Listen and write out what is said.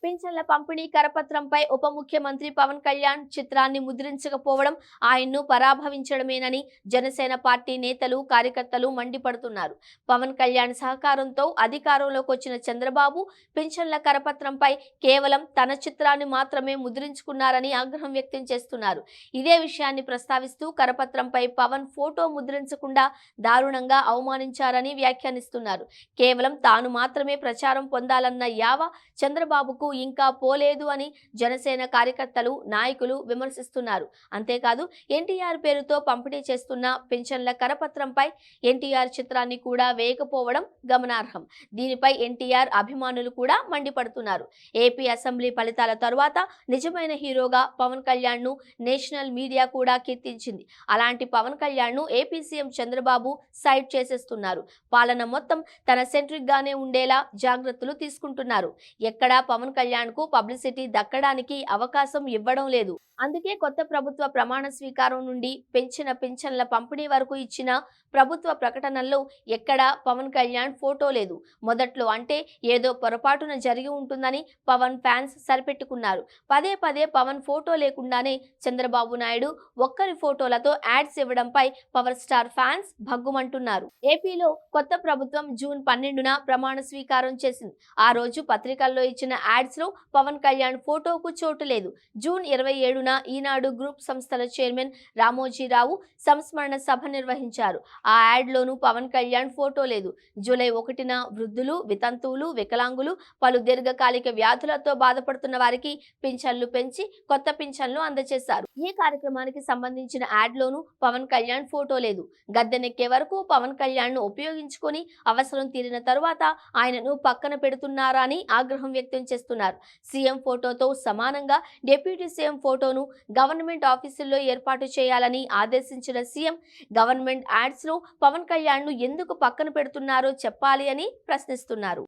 పింఛన్ల పంపిణీ కరపత్రంపై ఉప ముఖ్యమంత్రి పవన్ కళ్యాణ్ చిత్రాన్ని ముద్రించకపోవడం ఆయన్ను పరాభవించడమేనని జనసేన పార్టీ నేతలు కార్యకర్తలు మండిపడుతున్నారు. పవన్ కళ్యాణ్ సహకారంతో అధికారంలోకి వచ్చిన చంద్రబాబు పింఛన్ల కరపత్రంపై కేవలం తన చిత్రాన్ని మాత్రమే ముద్రించుకున్నారని ఆగ్రహం వ్యక్తం చేస్తున్నారు. ఇదే విషయాన్ని ప్రస్తావిస్తూ కరపత్రంపై పవన్ ఫోటో ముద్రించకుండా దారుణంగా అవమానించారని వ్యాఖ్యానిస్తున్నారు. కేవలం తాను మాత్రమే ప్రచారం పొందాలన్న యావ చంద్రబాబుకు ఇంకా పోలేదు అని జనసేన కార్యకర్తలు నాయకులు విమర్శిస్తున్నారు. అంతేకాదు ఎన్టీఆర్ పేరుతో పంపిణీ చేస్తున్న పింఛన్ల కరపత్రంపై ఎన్టీఆర్ చిత్రాన్ని కూడా వేయకపోవడం గమనార్హం. దీనిపై ఎన్టీఆర్ అభిమానులు కూడా మండిపడుతున్నారు. ఏపీ అసెంబ్లీ ఫలితాల తరువాత నిజమైన హీరోగా పవన్ కళ్యాణ్ ను నేషనల్ మీడియా కూడా కీర్తించింది. అలాంటి పవన్ కళ్యాణ్ ను ఏపీ సీఎం చంద్రబాబు సైడ్ చేసేస్తున్నారు. పాలన మొత్తం తన సెంట్రిక్ గానే ఉండేలా జాగ్రత్తలు తీసుకుంటున్నారు. ఎక్కడా పవన్ కళ్యాణ్ కు పబ్లిసిటీ దక్కడానికి అవకాశం ఇవ్వడం లేదు. అందుకే కొత్త ప్రభుత్వ ప్రమాణ స్వీకారం నుండి పెంచిన పింఛన్ల పంపిణీ వరకు ఇచ్చిన ప్రభుత్వ ప్రకటనల్లో ఎక్కడా పవన్ కళ్యాణ్ ఫోటో లేదు. మొదట్లో అంటే ఏదో పొరపాటున జరిగి ఉంటుందని పవన్ ఫ్యాన్స్ సరిపెట్టుకున్నారు. పదే పదే పవన్ ఫోటో లేకుండానే చంద్రబాబు నాయుడు ఒక్కరి ఫోటోలతో యాడ్స్ ఇవ్వడంపై పవర్ స్టార్ ఫ్యాన్స్ భగ్గుమంటున్నారు. ఏపీలో కొత్త ప్రభుత్వం జూన్ 12న ప్రమాణ స్వీకారం చేసింది. ఆ రోజు పత్రికల్లో ఇచ్చిన యాడ్స్ లో పవన్ కళ్యాణ్ ఫోటోకు చోటు లేదు. జూన్ 27న ఈనాడు గ్రూప్ సంస్థల చైర్మన్ రామోజీరావు సంస్మరణ సభ నిర్వహించారు. ఆ యాడ్ లోను పవన్ కళ్యాణ్ ఫోటో లేదు. జూలై 1న వృద్ధులు, వితంతువులు, వికలాంగులు, పలు దీర్ఘకాలిక వ్యాధులతో బాధపడుతున్న వారికి పింఛన్లు పెంచి కొత్త పింఛన్లు అందజేశారు. ఈ కార్యక్రమానికి సంబంధించిన యాడ్ లోను పవన్ కళ్యాణ్ ఫోటో లేదు. గద్దెనెక్కే వరకు పవన్ కళ్యాణ్ ను ఉపయోగించుకొని అవసరం తీరిన తరువాత ఆయనను పక్కన పెడుతున్నారా అని ఆగ్రహం వ్యక్తం చేస్తున్నారు. సీఎం ఫోటోతో సమానంగా డిప్యూటీ సీఎం ఫోటోను గవర్నమెంట్ ఆఫీసుల్లో ఏర్పాటు చేయాలని ఆదేశించిన సీఎం గవర్నమెంట్ యాడ్స్ లో పవన్ కళ్యాణ్ ను ఎందుకు పక్కన పెడుతున్నారో చెప్పాలి అని ప్రశ్నిస్తున్నారు.